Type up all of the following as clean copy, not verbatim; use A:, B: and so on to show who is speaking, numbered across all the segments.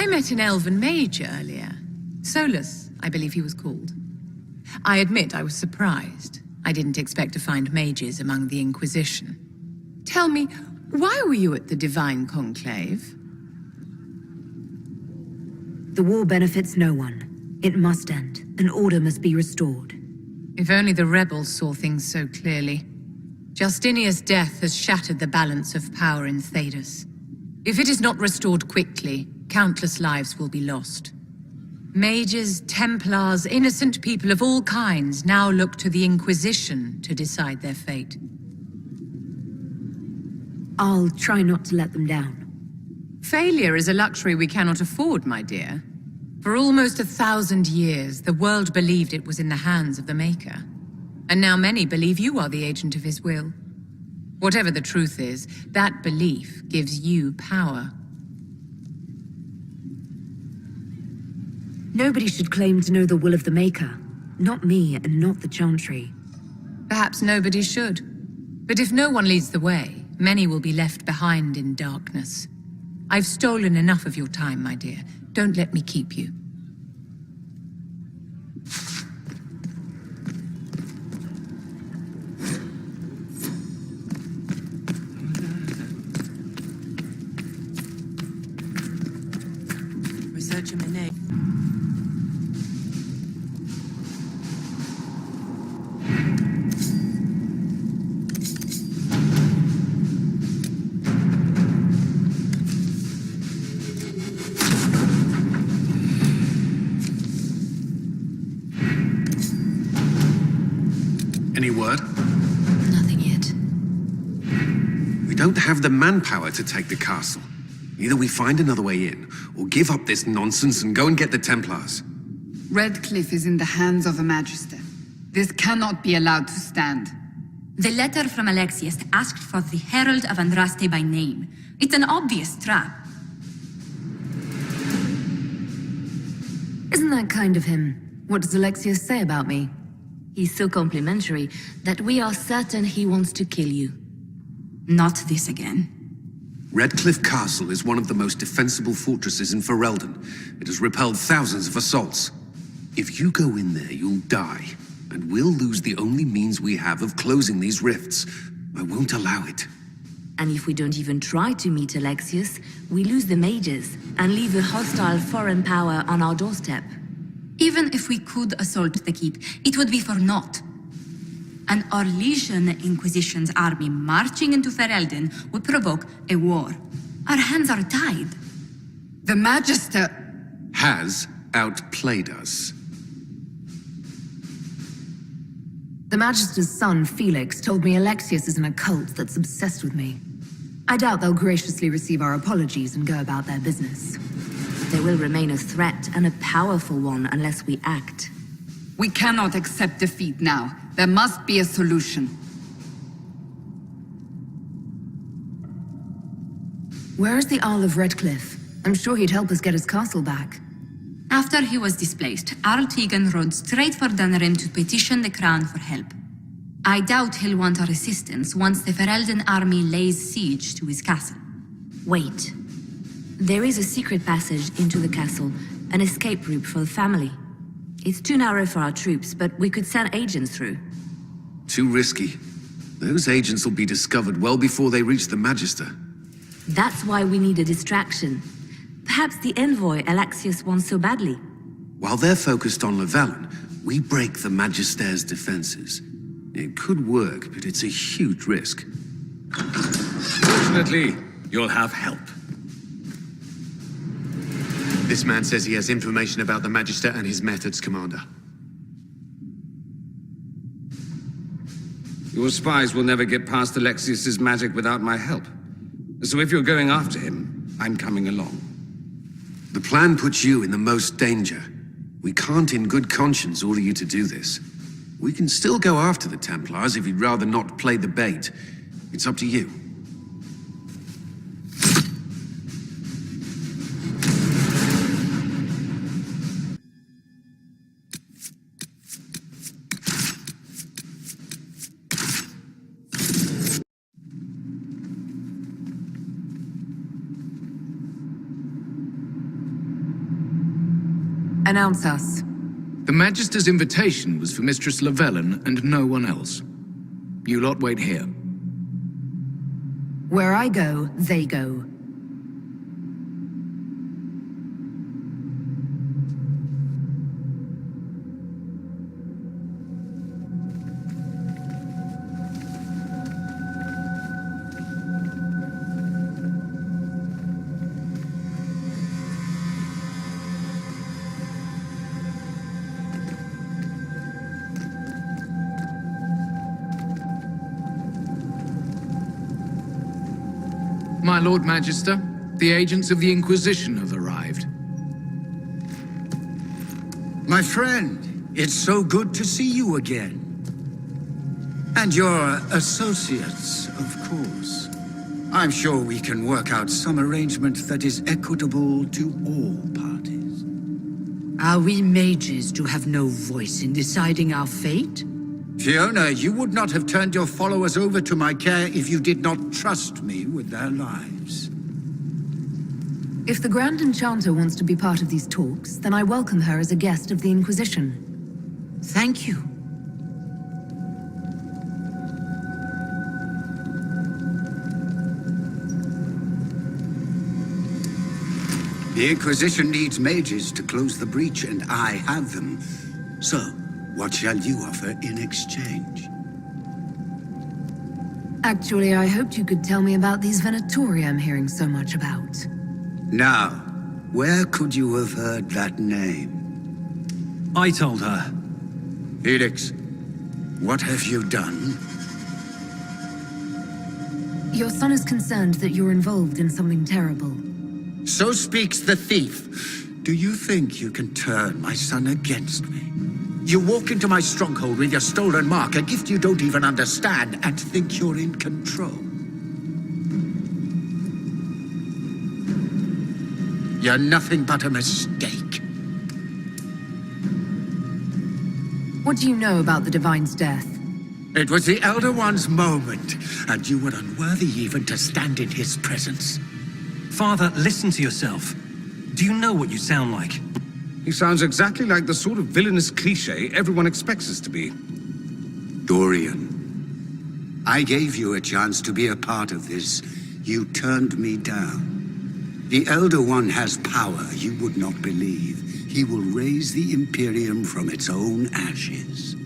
A: I met an elven mage earlier. Solus, I believe he was called. I admit I was surprised. I didn't expect to find mages among the Inquisition. Tell me, why were you at the Divine Conclave?
B: The war benefits no one. It must end, and order must be restored.
A: If only the rebels saw things so clearly. Justinia's death has shattered the balance of power in Thedas. If it is not restored quickly, countless lives will be lost. Mages, Templars, innocent people of all kinds now look to the Inquisition to decide their fate.
B: I'll try not to let them down.
A: Failure is a luxury we cannot afford, my dear. For almost 1,000 years, the world believed it was in the hands of the Maker. And now many believe you are the agent of his will. Whatever the truth is, that belief gives you power.
B: Nobody should claim to know the will of the Maker. Not me, and not the Chantry.
A: Perhaps nobody should. But if no one leads the way, many will be left behind in darkness. I've stolen enough of your time, my dear. Don't let me keep you.
C: Researching my name.
D: Any word?
B: Nothing yet.
D: We don't have the manpower to take the castle. Either we find another way in, or give up this nonsense and go and get the Templars.
E: Redcliffe is in the hands of a Magister. This cannot be allowed to stand.
F: The letter from Alexius asked for the Herald of Andraste by name. It's an obvious trap.
B: Isn't that kind of him? What does Alexius say about me?
F: He's so complimentary that we are certain he wants to kill you. Not this again.
D: Redcliffe Castle is one of the most defensible fortresses in Ferelden. It has repelled thousands of assaults. If you go in there, you'll die. And we'll lose the only means we have of closing these rifts. I won't allow it.
F: And if we don't even try to meet Alexius, we lose the mages and leave a hostile foreign power on our doorstep. Even if we could assault the keep, it would be for naught. An Orlesian Inquisition's army marching into Ferelden would provoke a war. Our hands are tied.
E: The Magister...
D: Has outplayed us.
B: The Magister's son, Felix, told me Alexius is in a cult that's obsessed with me. I doubt they'll graciously receive our apologies and go about their business.
F: They will remain a threat, and a powerful one, unless we act.
E: We cannot accept defeat now. There must be a solution.
B: Where is the Earl of Redcliffe? I'm sure he'd help us get his castle back.
F: After he was displaced, Arl Tegan rode straight for Dunnerim to petition the crown for help. I doubt he'll want our assistance once the Ferelden army lays siege to his castle. Wait. There is a secret passage into the castle, an escape route for the family. It's too narrow for our troops, but we could send agents through.
D: Too risky. Those agents will be discovered well before they reach the Magister.
F: That's why we need a distraction. Perhaps the envoy Alexius wants so badly.
D: While they're focused on Llewellyn, we break the Magister's defenses. It could work, but it's a huge risk.
G: Fortunately, you'll have help.
H: This man says he has information about the Magister and his methods, Commander.
G: Your spies will never get past Alexius's magic without my help. So if you're going after him, I'm coming along.
D: The plan puts you in the most danger. We can't in good conscience order you to do this. We can still go after the Templars if you'd rather not play the bait. It's up to you.
B: Announce us.
C: The Magister's invitation was for Mistress Llewellyn and no one else. You lot wait here.
B: Where I go, they go.
C: My Lord Magister, the agents of the Inquisition have arrived.
I: My friend, it's so good to see you again. And your associates, of course. I'm sure we can work out some arrangement that is equitable to all parties.
J: Are we mages to have no voice in deciding our fate?
I: Fiona, you would not have turned your followers over to my care if you did not trust me with their lives.
B: If the Grand Enchanter wants to be part of these talks, then I welcome her as a guest of the Inquisition.
J: Thank you.
I: The Inquisition needs mages to close the breach, and I have them. So, what shall you offer in exchange?
B: Actually, I hoped you could tell me about these Venatori I'm hearing so much about.
I: Now, where could you have heard that name?
K: I told her.
I: Felix, what have you done?
B: Your son is concerned that you're involved in something terrible.
I: So speaks the thief. Do you think you can turn my son against me? You walk into my stronghold with your stolen mark, a gift you don't even understand, and think you're in control. You're nothing but a mistake.
B: What do you know about the Divine's death?
I: It was the Elder One's moment, and you were unworthy even to stand in his presence.
K: Father, listen to yourself. Do you know what you sound like?
G: He sounds exactly like the sort of villainous cliché everyone expects us to be.
I: Dorian, I gave you a chance to be a part of this. You turned me down. The Elder One has power you would not believe. He will raise the Imperium from its own ashes.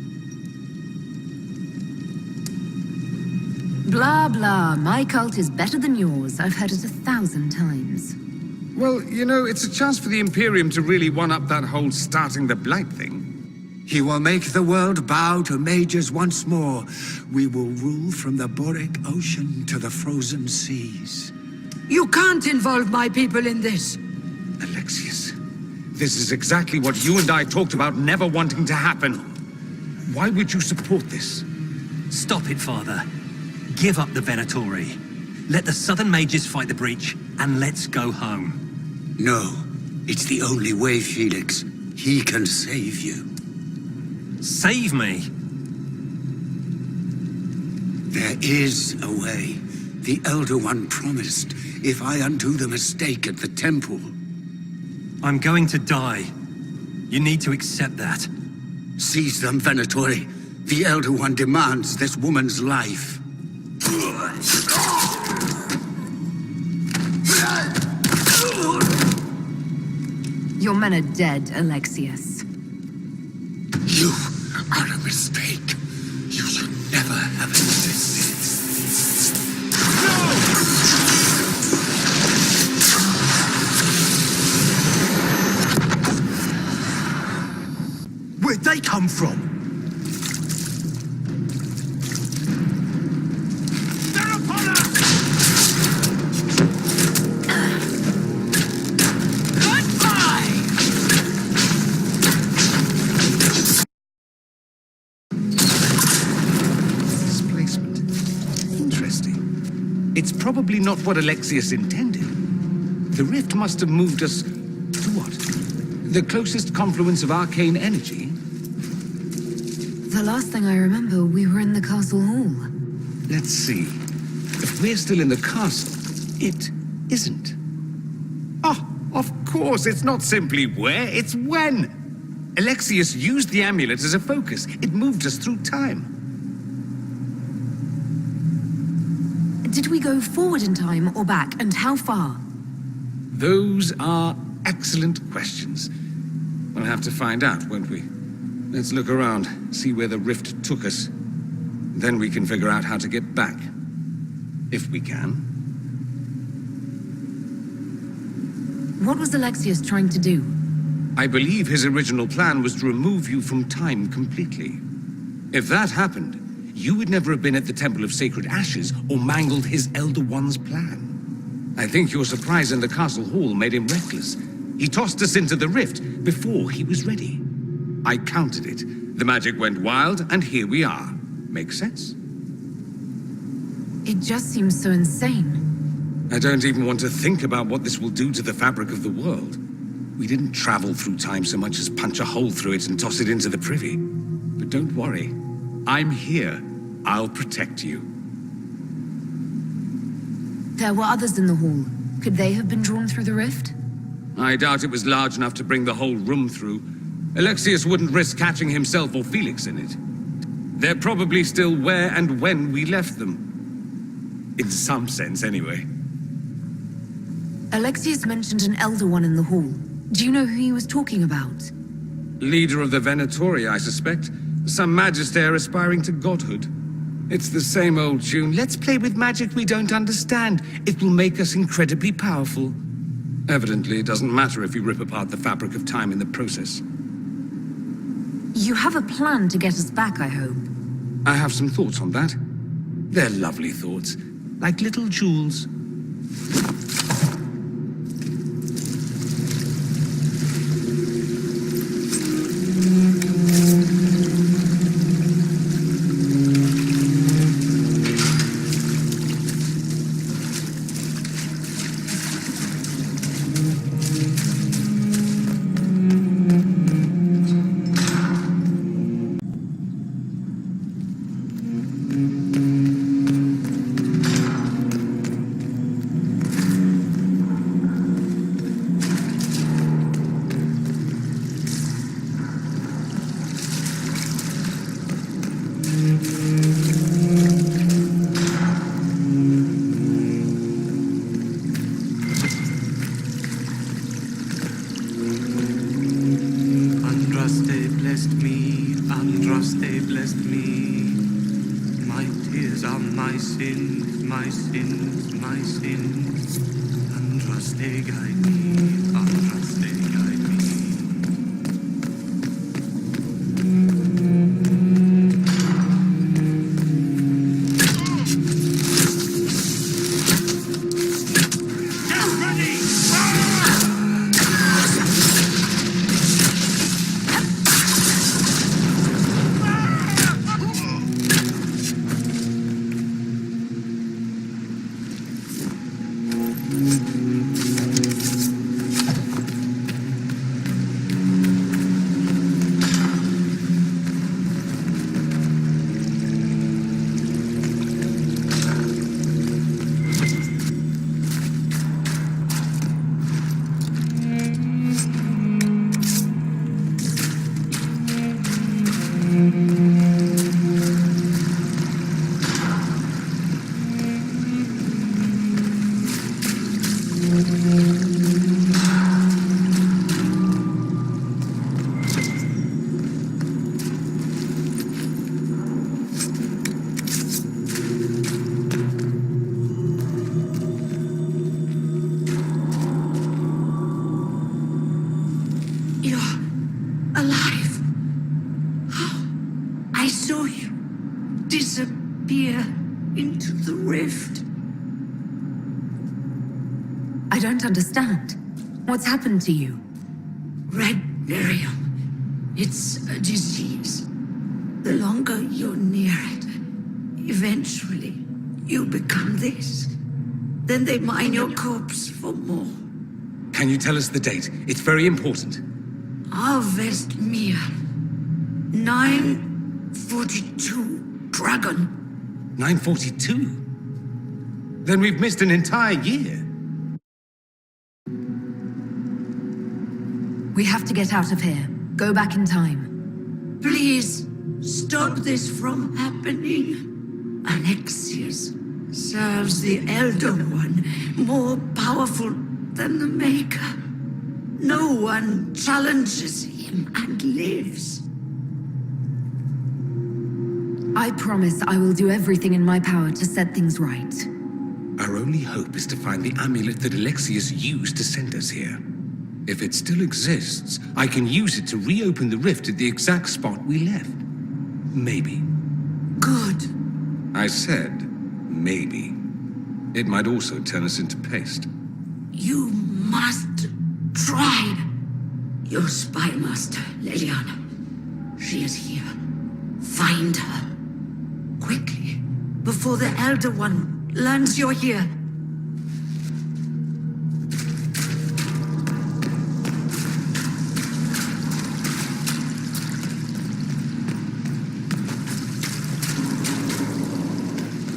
B: Blah, blah. My cult is better than yours. I've heard it 1,000 times.
G: Well, you know, it's a chance for the Imperium to really one-up that whole starting the Blight thing.
I: He will make the world bow to mages once more. We will rule from the Boric Ocean to the frozen seas.
J: You can't involve my people in this.
G: Alexius, this is exactly what you and I talked about never wanting to happen. Why would you support this?
K: Stop it, Father. Give up the Venatori. Let the Southern Mages fight the breach, and let's go home.
I: No, it's the only way, Felix. He can save you.
K: Save me?
I: There is a way. The Elder One promised, if I undo the mistake at the temple.
K: I'm going to die. You need to accept that.
I: Seize them, Venatori. The Elder One demands this woman's life.
B: Your men are dead, Alexius.
I: You are a mistake. You should never have existed.
K: Where'd they come from?
G: It's probably not what Alexius intended. The rift must have moved us to what? The closest confluence of arcane energy?
B: The last thing I remember, we were in the castle hall.
G: Let's see. If we're still in the castle, it isn't. Ah, Of course, it's not simply where, it's when. Alexius used the amulet as a focus. It moved us through time.
B: Did we go forward in time or back, and how far?
G: Those are excellent questions. We'll have to find out, won't we? Let's look around, see where the rift took us. Then we can figure out how to get back. If we can.
B: What was Alexius trying to do?
G: I believe his original plan was to remove you from time completely. If that happened, you would never have been at the Temple of Sacred Ashes or mangled his Elder One's plan. I think your surprise in the castle hall made him reckless. He tossed us into the rift before he was ready. I counted it. The magic went wild, and here we are. Make sense?
B: It just seems so insane.
G: I don't even want to think about what this will do to the fabric of the world. We didn't travel through time so much as punch a hole through it and toss it into the privy. But don't worry. I'm here. I'll protect you.
B: There were others in the hall. Could they have been drawn through the rift?
G: I doubt it was large enough to bring the whole room through. Alexius wouldn't risk catching himself or Felix in it. They're probably still where and when we left them. In some sense, anyway.
B: Alexius mentioned an Elder One in the hall. Do you know who he was talking about?
G: Leader of the Venatori, I suspect. Some magister aspiring to godhood. It's the same old tune. Let's play with magic we don't understand. It will make us incredibly powerful. Evidently, it doesn't matter if you rip apart the fabric of time in the process.
B: You have a plan to get us back, I hope.
G: I have some thoughts on that. They're lovely thoughts, like little jewels.
B: Understand. What's happened to you?
J: Red Miriam. It's a disease. The longer you're near it, eventually you become this. Then they mine your corpse for more.
G: Can you tell us the date? It's very important.
J: Avestmir. 942 Dragon.
G: 942? Then we've missed an entire year.
B: We have to get out of here. Go back in time.
J: Please, stop this from happening. Alexius serves the Elder One, more powerful than the Maker. No one challenges him and lives.
B: I promise I will do everything in my power to set things right.
G: Our only hope is to find the amulet that Alexius used to send us here. If it still exists, I can use it to reopen the rift at the exact spot we left. Maybe.
J: Good.
G: I said, maybe. It might also turn us into paste.
J: You must try. Your spy master, Leliana. She is here. Find her. Quickly, before the Elder One learns you're here.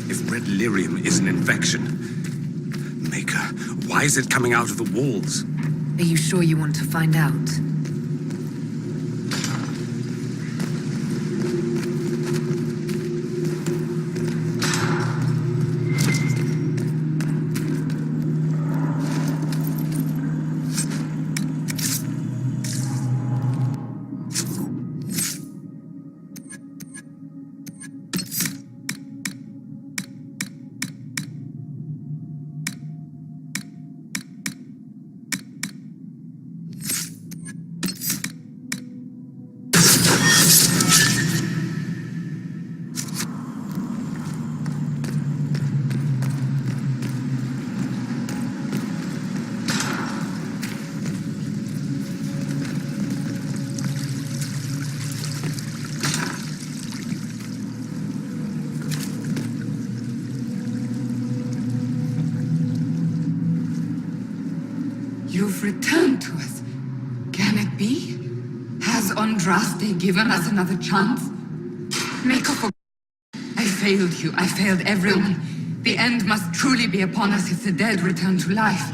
G: If red lyrium is an infection, Maker, why is it coming out of the walls?
B: Are you sure you want to find out?
E: You've returned to us. Can it be? Has Andraste given us another chance? Make up for... I failed you. I failed everyone. The end must truly be upon us if the dead return to life.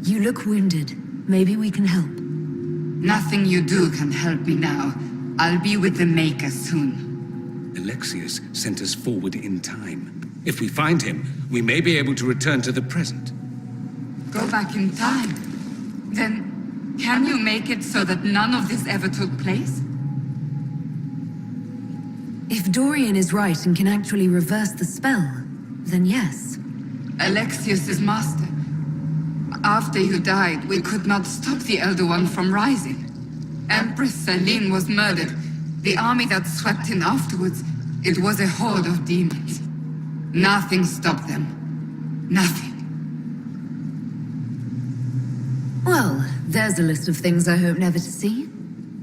B: You look wounded. Maybe we can help.
E: Nothing you do can help me now. I'll be with the Maker soon.
G: Alexius sent us forward in time. If we find him, we may be able to return to the present.
E: Go back in time. Then, can you make it so that none of this ever took place?
B: If Dorian is right and can actually reverse the spell, then yes.
E: Alexius is master. After you died, we could not stop the Elder One from rising. Empress Celine was murdered. The army that swept in afterwards, it was a horde of demons. Nothing stopped them. Nothing.
B: Well, there's a list of things I hope never to see.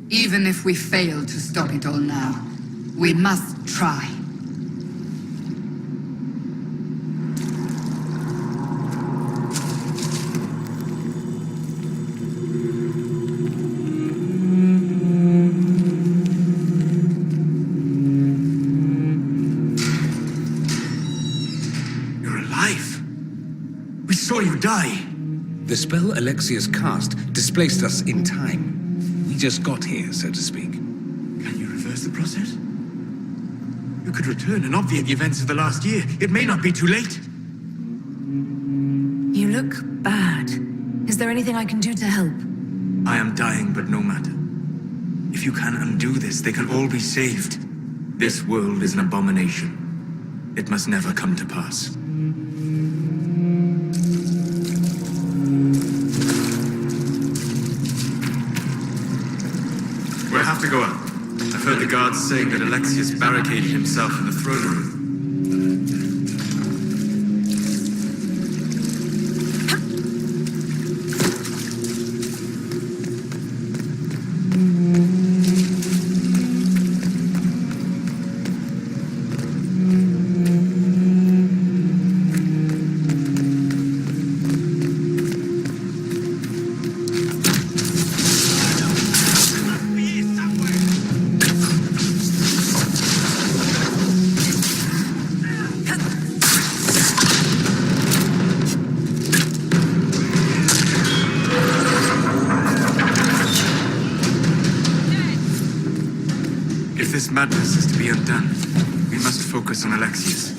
E: Even if we fail to stop it all now, we must try.
I: You're alive. We saw you die.
G: The spell Alexius cast displaced us in time. We just got here, so to speak.
H: Can you reverse the process? You could return and obviate the events of the last year. It may not be too late.
B: You look bad. Is there anything I can do to help?
L: I am dying, but no matter. If you can undo this, they can all be saved. This world is an abomination. It must never come to pass.
H: We'll have to go up. I've heard the guards saying that Alexius barricaded himself in the throne room.
L: this madness is to be undone, we must focus on Alexius.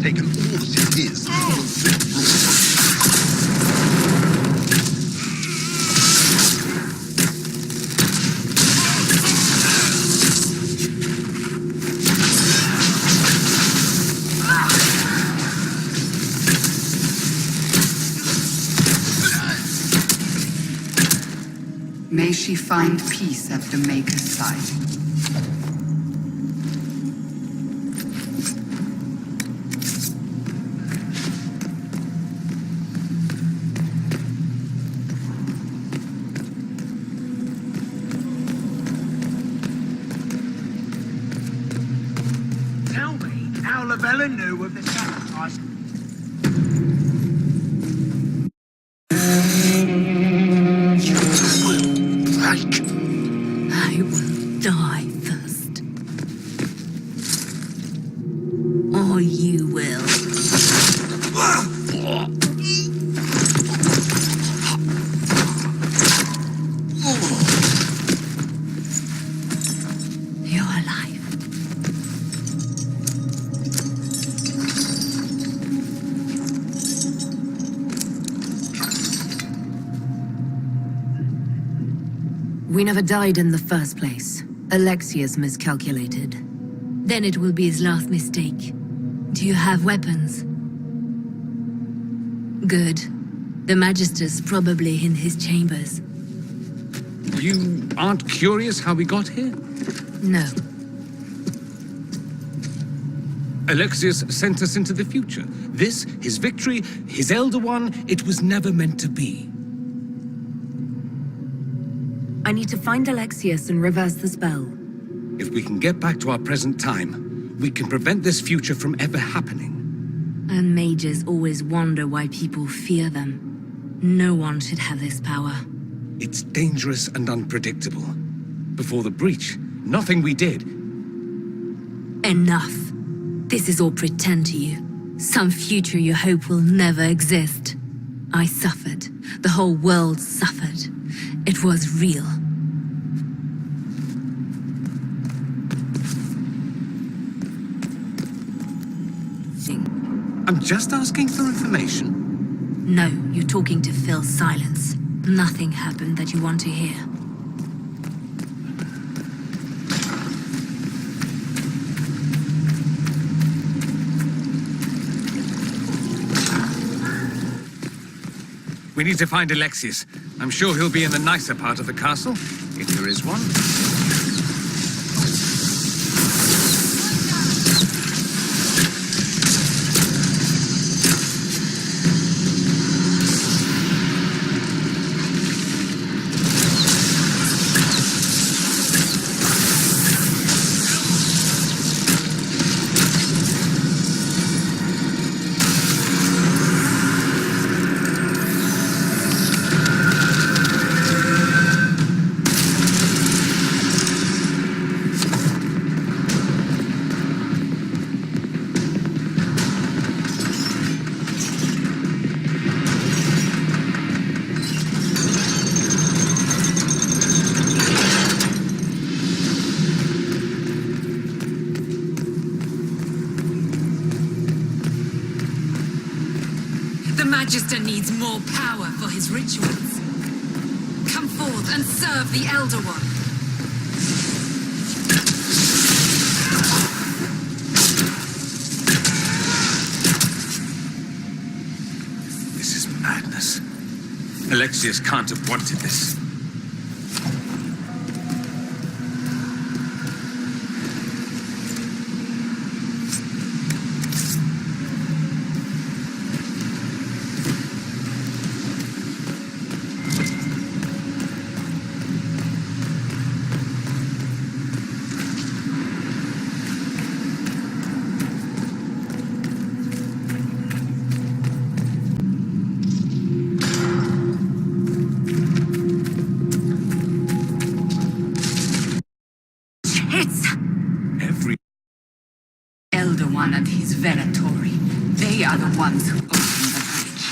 M: Taken all that it is.
E: May she find peace at the Maker's side.
M: Lavella knew of the sacrifice.
J: I will die first. Or you will. You're alive.
B: We never died in the first place. Alexius miscalculated.
F: Then it will be his last mistake. Do you have weapons? Good. The Magister's probably in his chambers.
G: You aren't curious how we got here?
F: No.
G: Alexius sent us into the future. This, his victory, his Elder One, it was never meant to be.
B: I need to find Alexius and reverse the spell.
G: If we can get back to our present time, we can prevent this future from ever happening.
F: And mages always wonder why people fear them. No one should have this power.
G: It's dangerous and unpredictable. Before the breach, nothing we did.
F: Enough. This is all pretend to you. Some future you hope will never exist. I suffered. The whole world suffered. It was real.
G: I'm just asking for information.
F: No, you're talking to fill silence. Nothing happened that you want to hear.
G: We need to find Alexius. I'm sure he'll be in the nicer part of the castle, if there is one.
A: The Magister needs more power for his rituals. Come forth and serve the Elder One.
G: This is madness. Alexius can't have wanted this.
E: Elder One and his Venatori. They are the ones who opened the bridge.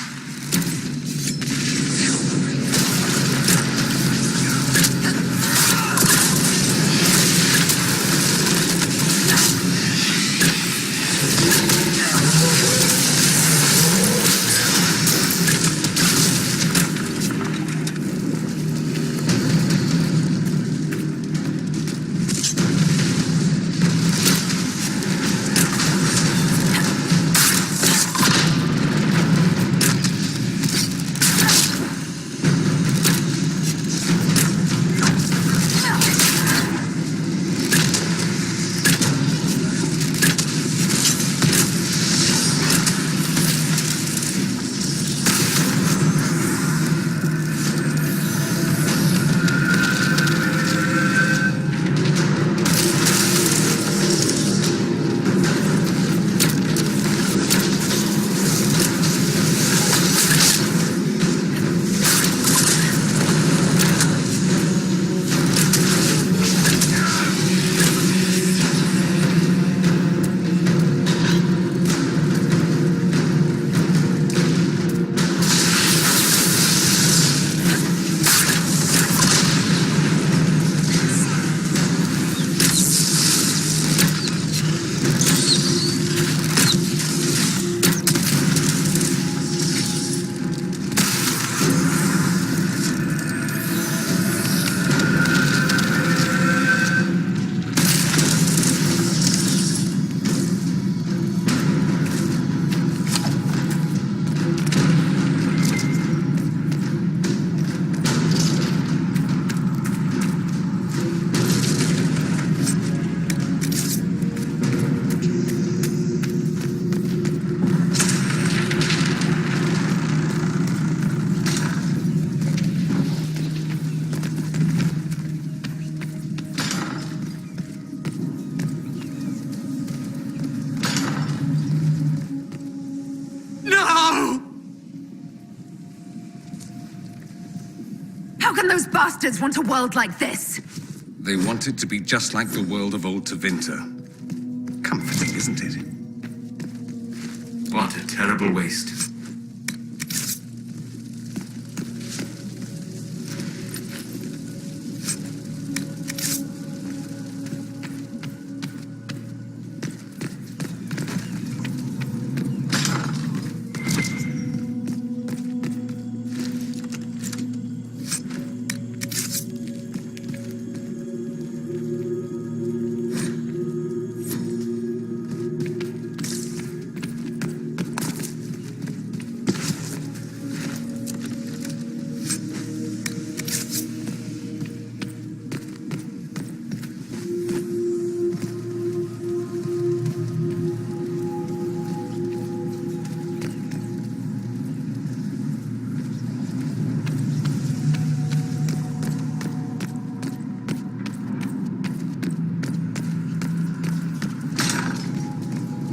B: How can those bastards want a world like this?
G: They want it to be just like the world of old Tevinter. Comforting, isn't it?
L: What a terrible waste.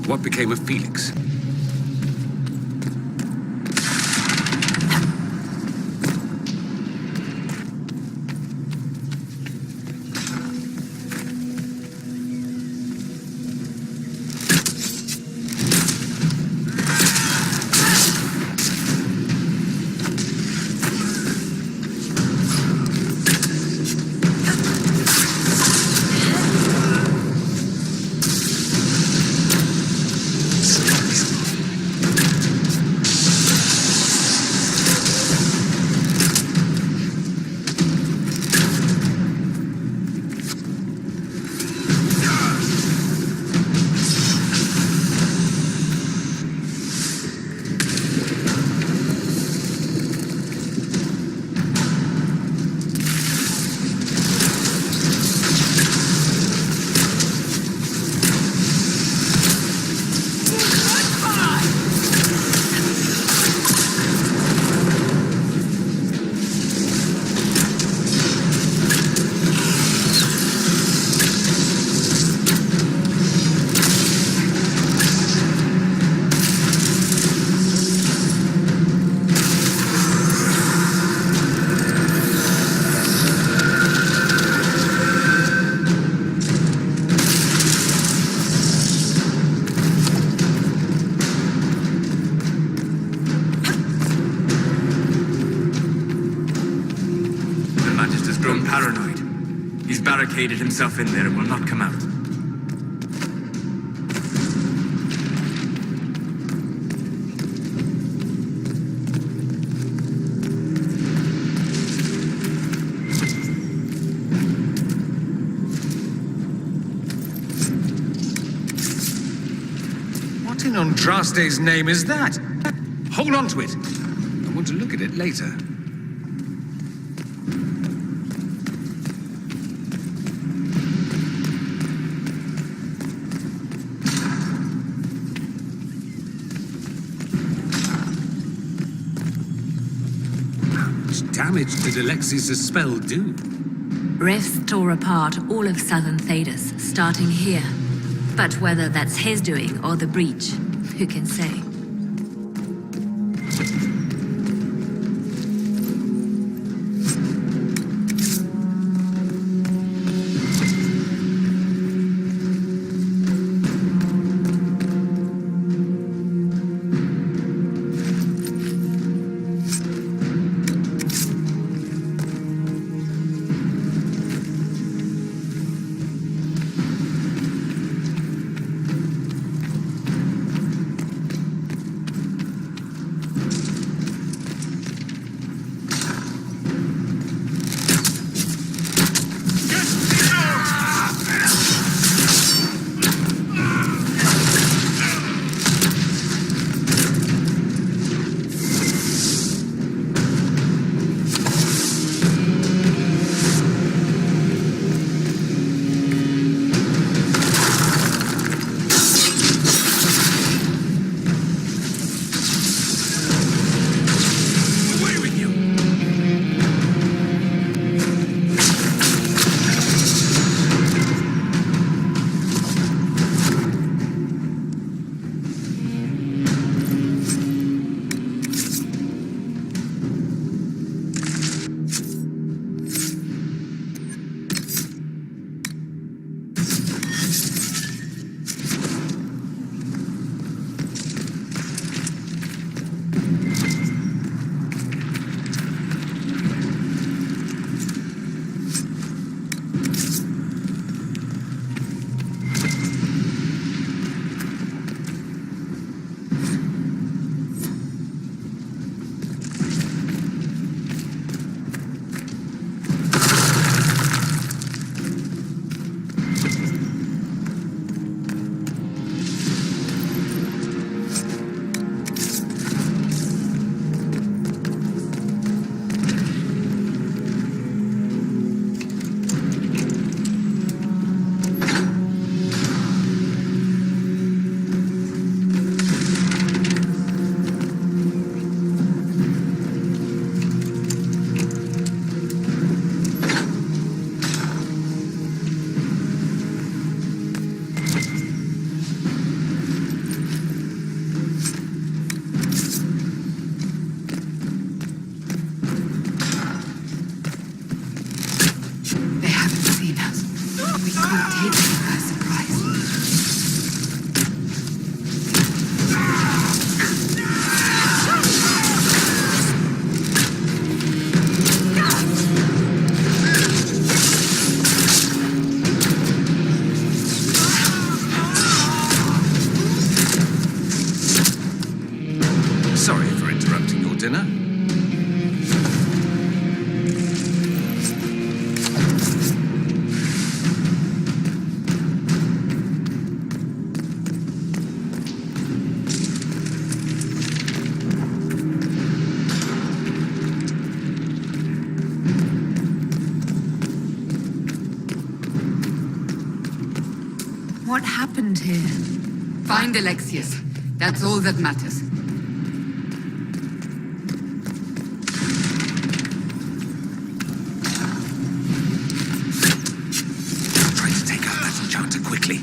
G: What became of Felix?
L: paranoid. He's barricaded himself in there and will not come out.
G: What in Andraste's name is that? Hold on to it. I want to look at it later.
C: How much damage did Alexius' spell do?
F: Rifts tore apart all of southern Thedas, starting here. But whether that's his doing or the breach, who can say?
B: What happened here?
E: Find Alexius. That's all that matters.
C: Try to take out that enchanter quickly.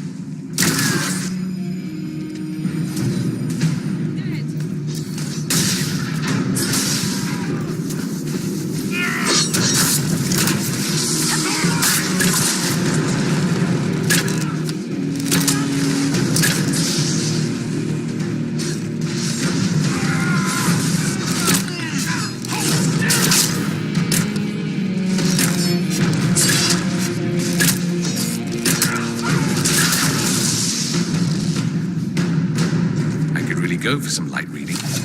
G: go for some light reading.